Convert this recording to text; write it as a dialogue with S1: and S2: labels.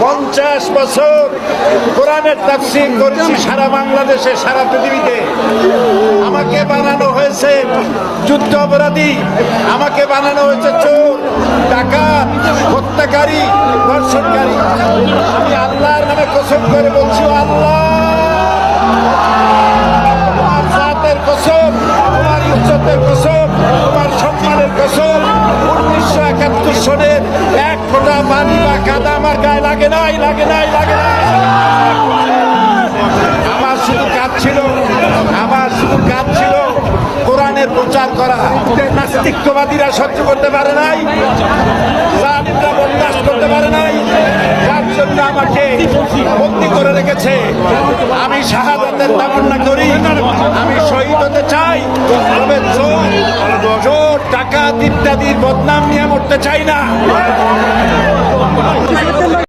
S1: 50 বছর কোরআনের তাফসীর করছি সারা বাংলাদেশে, সারা পৃথিবীতে। আমাকে বানানো হয়েছে যুদ্ধ অপরাধী, আমাকে বানানো হয়েছে চোর, ডাকাত, হত্যাকারী, ধর্ষণকারী। আমি আল্লাহর নামে কসম করে বলছি, আল্লাহ তোমার জাতের কসম, তোমার ইজ্জতের কসম, তোমার সম্মানের কসম, 1971 সনের এক ফোঁটা পানি বা কাদা আমার গায়ে লাগে নাই, লাগে নাই, লাগে নাই। আমার শুধু কাজ ছিল কোরআনের প্রচার করা। নাস্তিকবাদীরা সহ্য করতে পারে নাই, জালিমরা বরদাস্ত করতে পারে নাই, যার জন্য আমাকে বন্দী করে রেখেছে। আমি শাহাদাতের তামান্না করি, আমি শহীদ হতে চাই, তবে চোর টাকা ইত্যাদির বদনাম নিয়ে মরতে চাই না।